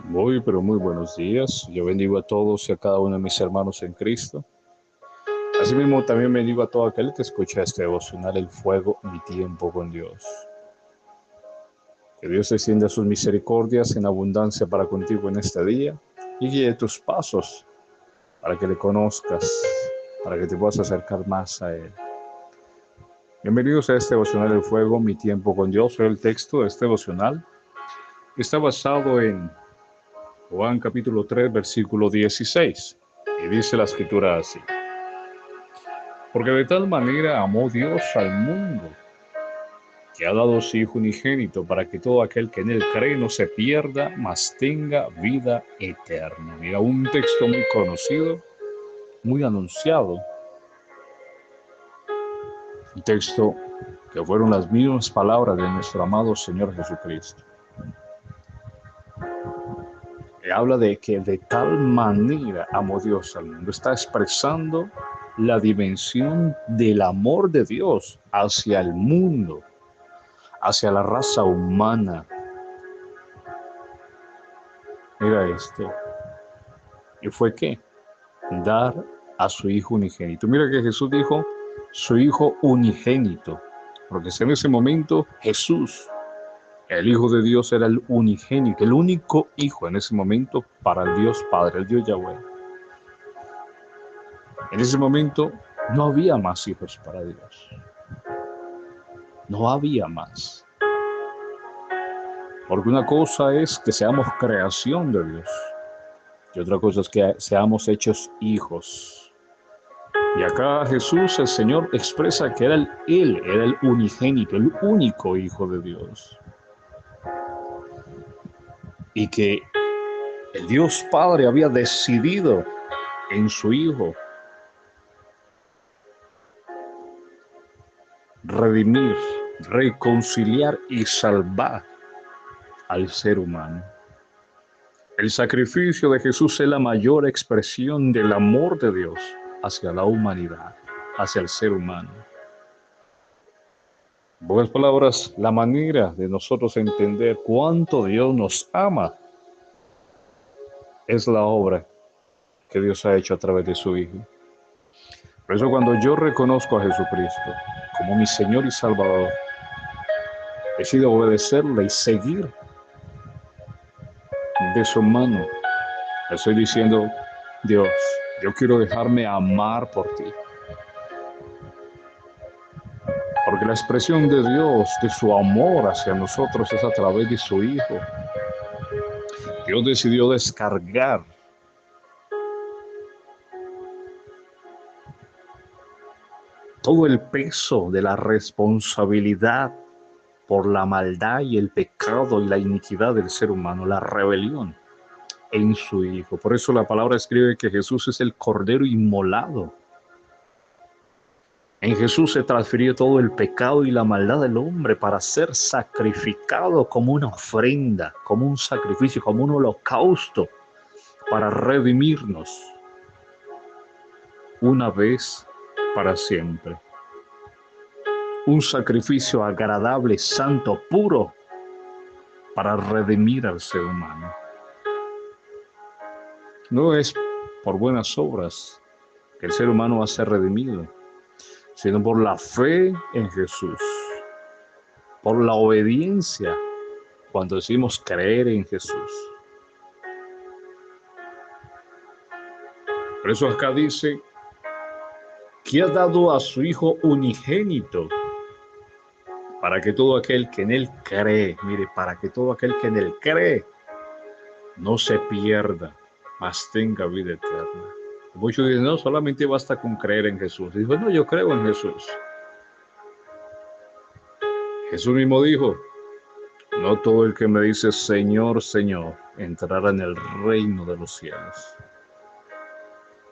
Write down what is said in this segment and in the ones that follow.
Muy, pero muy buenos días. Yo bendigo a todos y a cada uno de mis hermanos en Cristo. Asimismo, también bendigo a todo aquel que escucha este devocional, El Fuego, mi tiempo con Dios. Que Dios extienda sus misericordias en abundancia para contigo en este día y guíe tus pasos para que le conozcas, para que te puedas acercar más a Él. Bienvenidos a este devocional, El Fuego, mi tiempo con Dios. El texto de este devocional está basado en Juan capítulo 3, versículo 16. Y dice la escritura así: Porque de tal manera amó Dios al mundo, que ha dado su Hijo unigénito, para que todo aquel que en él cree no se pierda, mas tenga vida eterna. Mira, un texto muy conocido, muy anunciado. Un texto que fueron las mismas palabras de nuestro amado Señor Jesucristo. Que habla de que de tal manera amó Dios al mundo. Está expresando la dimensión del amor de Dios hacia el mundo, hacia la raza humana. Mira esto. ¿Y fue qué? Dar a su Hijo unigénito. Mira que Jesús dijo su Hijo unigénito, porque en ese momento Jesús, el Hijo de Dios, era el unigénito, el único Hijo en ese momento para el Dios Padre, el Dios Yahweh. En ese momento no había más hijos para Dios. No había más. Porque una cosa es que seamos creación de Dios y otra cosa es que seamos hechos hijos. Y acá Jesús, el Señor, expresa que Él era el unigénito, el único Hijo de Dios. Y que el Dios Padre había decidido en su Hijo redimir, reconciliar y salvar al ser humano. El sacrificio de Jesús es la mayor expresión del amor de Dios hacia la humanidad, hacia el ser humano. En pocas palabras, la manera de nosotros entender cuánto Dios nos ama es la obra que Dios ha hecho a través de su Hijo. Por eso cuando yo reconozco a Jesucristo como mi Señor y Salvador, decido obedecerle y seguir de su mano. Estoy diciendo: Dios, yo quiero dejarme amar por ti. Porque la expresión de Dios, de su amor hacia nosotros, es a través de su Hijo. Dios decidió descargar todo el peso de la responsabilidad por la maldad y el pecado y la iniquidad del ser humano, la rebelión, en su Hijo. Por eso la palabra escribe que Jesús es el Cordero inmolado. En Jesús se transfirió todo el pecado y la maldad del hombre para ser sacrificado como una ofrenda, como un sacrificio, como un holocausto, para redimirnos una vez para siempre. Un sacrificio agradable, santo, puro, para redimir al ser humano. No es por buenas obras que el ser humano va a ser redimido, sino por la fe en Jesús, por la obediencia cuando decimos creer en Jesús. Por eso acá dice que ha dado a su Hijo unigénito para que todo aquel que en Él cree, mire, para que todo aquel que en Él cree no se pierda, mas tenga vida eterna. Muchos dicen: no, solamente basta con creer en Jesús. Y digo: no, yo creo en Jesús. Jesús mismo dijo: no todo el que me dice Señor, Señor, entrará en el reino de los cielos,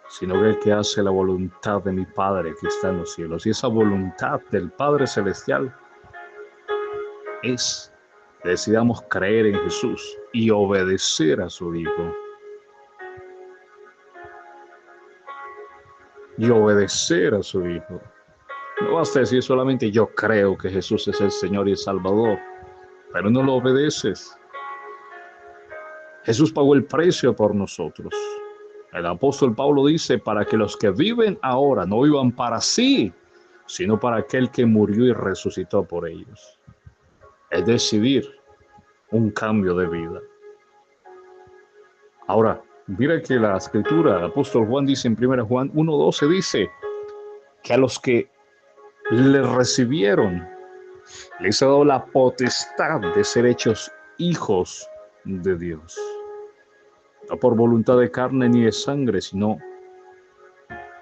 sino que el que hace la voluntad de mi Padre que está en los cielos. Y esa voluntad del Padre Celestial es que decidamos creer en Jesús y obedecer a su Hijo. Y obedecer a su Hijo. No basta decir solamente yo creo que Jesús es el Señor y el Salvador, pero no lo obedeces. Jesús pagó el precio por nosotros. El apóstol Pablo dice, para que los que viven ahora no vivan para sí, sino para aquel que murió y resucitó por ellos. Es decidir un cambio de vida. Ahora, mira que la escritura, el apóstol Juan dice en 1 Juan 1:12, dice que a los que le recibieron, les ha dado la potestad de ser hechos hijos de Dios. No por voluntad de carne ni de sangre, sino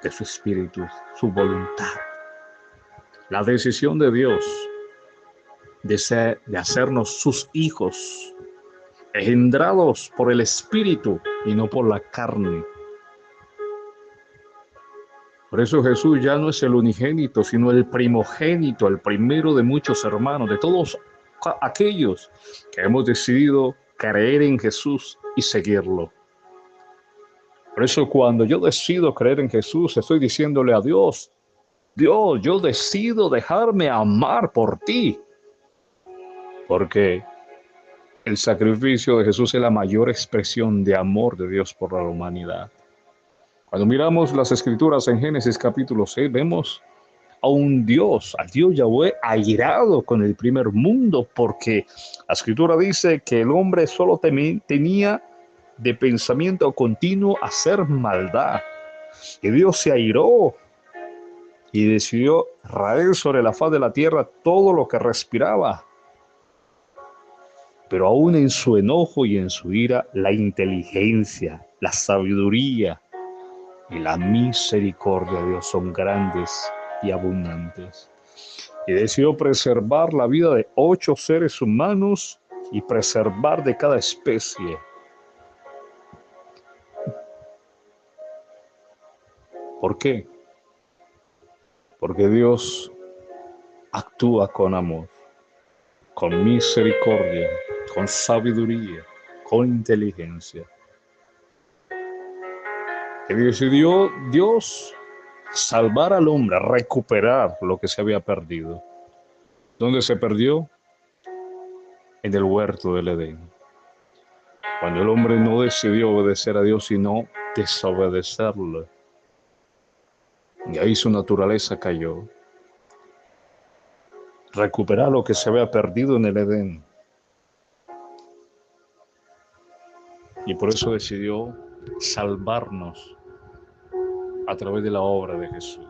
de su espíritu, su voluntad. La decisión de Dios de hacernos sus hijos, engendrados por el espíritu y no por la carne. Por eso Jesús ya no es el unigénito, sino el primogénito, el primero de muchos hermanos, de todos aquellos que hemos decidido creer en Jesús y seguirlo. Por eso cuando yo decido creer en Jesús, estoy diciéndole a Dios, Dios, yo decido dejarme amar por ti. Porque el sacrificio de Jesús es la mayor expresión de amor de Dios por la humanidad. Cuando miramos las escrituras en Génesis capítulo 6, vemos a un Dios, al Dios Yahweh, airado con el primer mundo, porque la escritura dice que el hombre solo tenía de pensamiento continuo hacer maldad. Y Dios se airó y decidió raer sobre la faz de la tierra todo lo que respiraba. Pero aún en su enojo y en su ira, la inteligencia, la sabiduría y la misericordia de Dios son grandes y abundantes. Y decidió preservar la vida de 8 seres humanos y preservar de cada especie. ¿Por qué? Porque Dios actúa con amor, con misericordia, con sabiduría, con inteligencia. Y decidió Dios salvar al hombre, recuperar lo que se había perdido. ¿Dónde se perdió? En el huerto del Edén. Cuando el hombre no decidió obedecer a Dios, sino desobedecerlo. Y ahí su naturaleza cayó. Recuperar lo que se había perdido en el Edén. Y por eso decidió salvarnos a través de la obra de Jesús.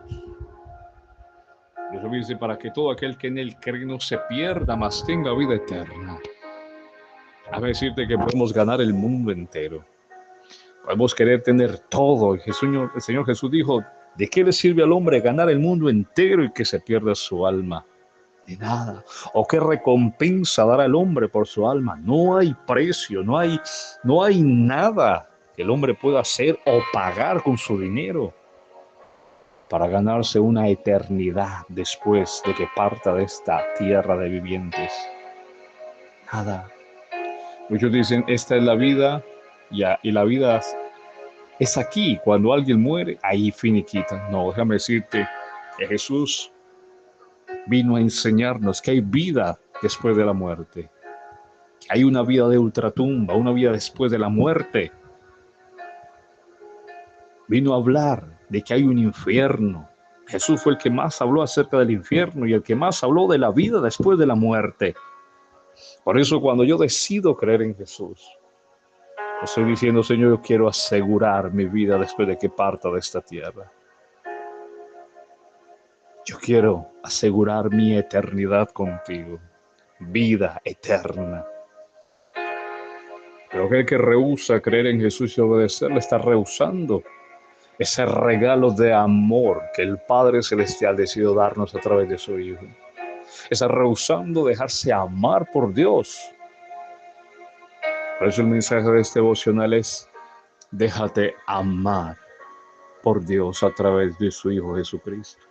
Dios dice, para que todo aquel que en él cree no se pierda, mas tenga vida eterna. A decirte que podemos ganar el mundo entero. Podemos querer tener todo. El Señor Jesús dijo, ¿de qué le sirve al hombre ganar el mundo entero y que se pierda su alma? De nada. ¿O qué recompensa dar al hombre por su alma? No hay precio, no hay nada que el hombre pueda hacer o pagar con su dinero para ganarse una eternidad después de que parta de esta tierra de vivientes. Nada. Muchos dicen, esta es la vida, y la vida es aquí. Cuando alguien muere, ahí finiquita. No, déjame decirte que Jesús vino a enseñarnos que hay vida después de la muerte. Que hay una vida de ultratumba, una vida después de la muerte. Vino a hablar de que hay un infierno. Jesús fue el que más habló acerca del infierno y el que más habló de la vida después de la muerte. Por eso cuando yo decido creer en Jesús, estoy diciendo, Señor, yo quiero asegurar mi vida después de que parta de esta tierra. Yo quiero asegurar mi eternidad contigo, vida eterna. Pero aquel que rehúsa creer en Jesús y obedecerle está rehusando ese regalo de amor que el Padre Celestial decidió darnos a través de su Hijo. Está rehusando dejarse amar por Dios. Por eso el mensaje de este devocional es: déjate amar por Dios a través de su Hijo Jesucristo.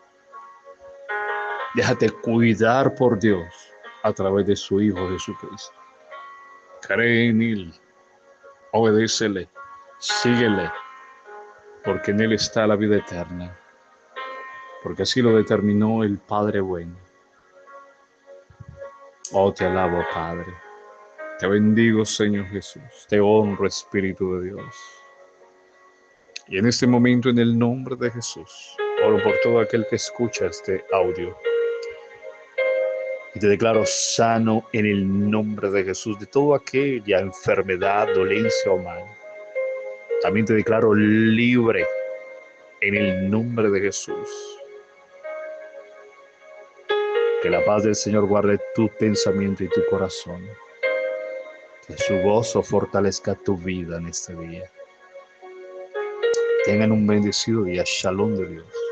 Déjate cuidar por Dios a través de su Hijo Jesucristo. Cree en Él, obedécele, síguele, porque en Él está la vida eterna. Porque así lo determinó el Padre bueno. Oh, te alabo, Padre. Te bendigo, Señor Jesús. Te honro, Espíritu de Dios. Y en este momento, en el nombre de Jesús, oro por todo aquel que escucha este audio. Y te declaro sano en el nombre de Jesús de toda aquella enfermedad, dolencia o mal. También te declaro libre en el nombre de Jesús. Que la paz del Señor guarde tu pensamiento y tu corazón. Que su gozo fortalezca tu vida en este día. Tengan un bendecido día. Shalom de Dios.